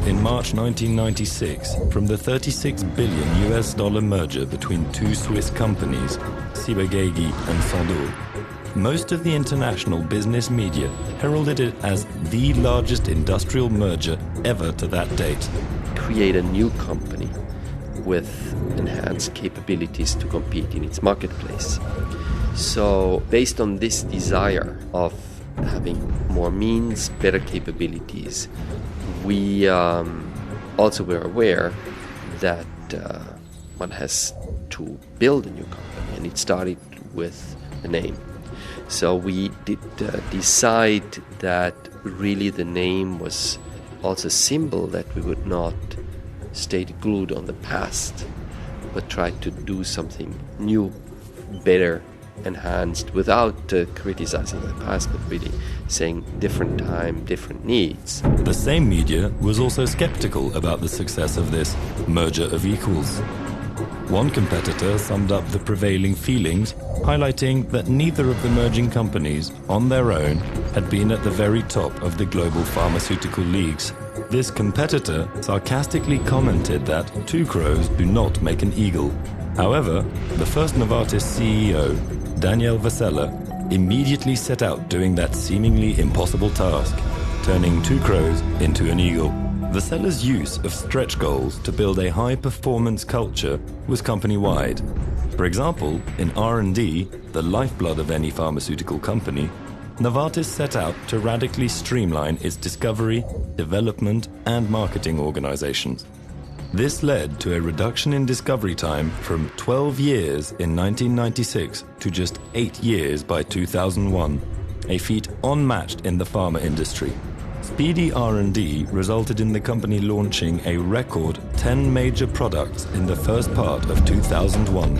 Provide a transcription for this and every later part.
In March 1996, from the $36 billion merger between two Swiss companies, Ciba-Geigy and Sandoz, most of the international business media heralded it as the largest industrial merger ever to that date. Create a new company with enhanced capabilities to compete in its marketplace. So based on this desire of having more means, better capabilities, we also were aware that one has to build a new company, and it started with the name. So we did decide that really the name was also a symbol that we would not stay glued on the past, but try to do something new, better, enhanced, without criticizing the past, but really saying different time, different needs. The same media was also skeptical about the success of this merger of equals. One competitor summed up the prevailing feelings, highlighting that neither of the merging companies, on their own, had been at the very top of the global pharmaceutical leagues. This competitor sarcastically commented that two crows do not make an eagle. However, the first Novartis CEO, Daniel Vasella, immediately set out doing that seemingly impossible task, turning two crows into an eagle. Vasella's use of stretch goals to build a high-performance culture was company-wide. For example, in R&D, the lifeblood of any pharmaceutical company, Novartis set out to radically streamline its discovery, development, and marketing organizations. This led to a reduction in discovery time from 12 years in 1996 to just 8 years by 2001, a feat unmatched in the pharma industry. Speedy R&D resulted in the company launching a record 10 major products in the first part of 2001.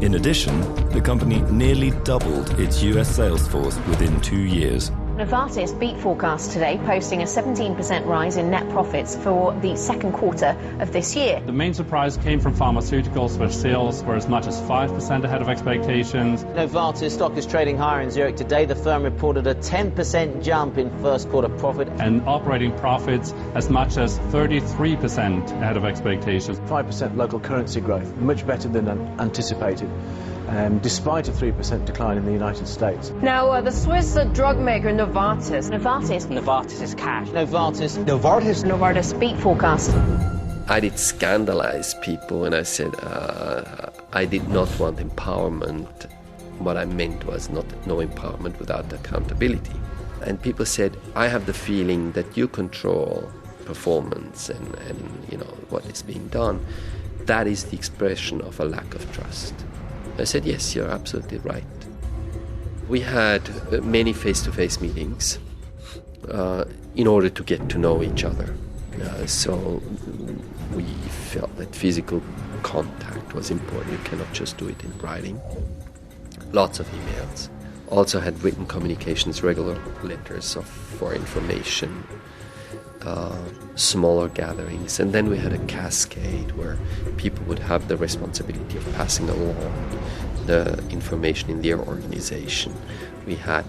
In addition, the company nearly doubled its US sales force within 2 years. Novartis beat forecasts today, posting a 17% rise in net profits for the second quarter of this year. The main surprise came from pharmaceuticals, where sales were as much as 5% ahead of expectations. Novartis stock is trading higher in Zurich today. The firm reported a 10% jump in first quarter profit. And operating profits as much as 33% ahead of expectations. 5% local currency growth, much better than anticipated. Despite a 3% decline in the United States. Now, the Swiss drug maker Novartis Novartis is cash. Novartis beat forecast. I did scandalize people, and I said I did not want empowerment. What I meant was no empowerment without accountability. And people said, I have the feeling that you control performance and you know what is being done. That is the expression of a lack of trust. I said, yes, you're absolutely right. We had many face-to-face meetings in order to get to know each other. So we felt that physical contact was important. You cannot just do it in writing. Lots of emails. Also had written communications, regular letters for information, smaller gatherings, and then we had a cascade where people would have the responsibility of passing along the information in their organization. We had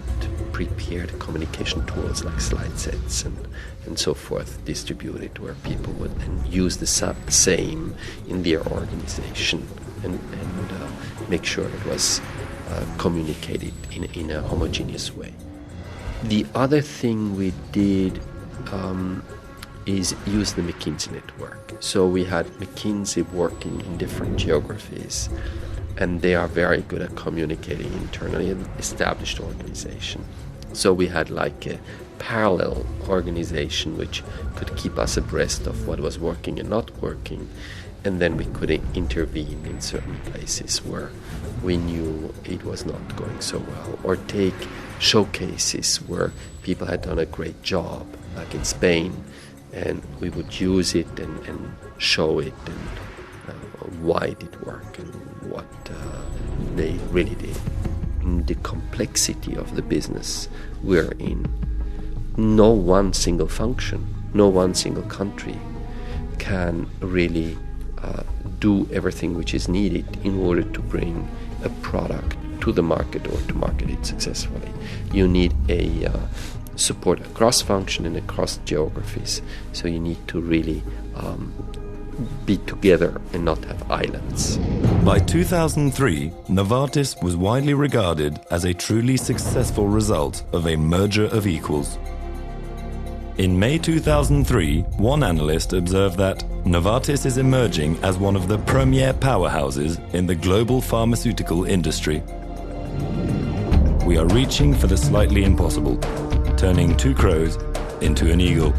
prepared communication tools like slide sets and so forth distributed, where people would then use the same in their organization and make sure it was communicated in a homogeneous way. The other thing we did is use the McKinsey network. So we had McKinsey working in different geographies, and they are very good at communicating internally in established organization. So we had like a parallel organization which could keep us abreast of what was working and not working, and then we could intervene in certain places where we knew it was not going so well, or take showcases where people had done a great job, like in Spain, and we would use it and show it and why it did work and what they really did. In the complexity of the business we're in, no one single function, no one single country can really do everything which is needed in order to bring a product to the market or to market it successfully. You need a support across function and across geographies. So you need to really be together and not have islands. By 2003, Novartis was widely regarded as a truly successful result of a merger of equals. In May 2003, one analyst observed that Novartis is emerging as one of the premier powerhouses in the global pharmaceutical industry. We are reaching for the slightly impossible, turning two crows into an eagle.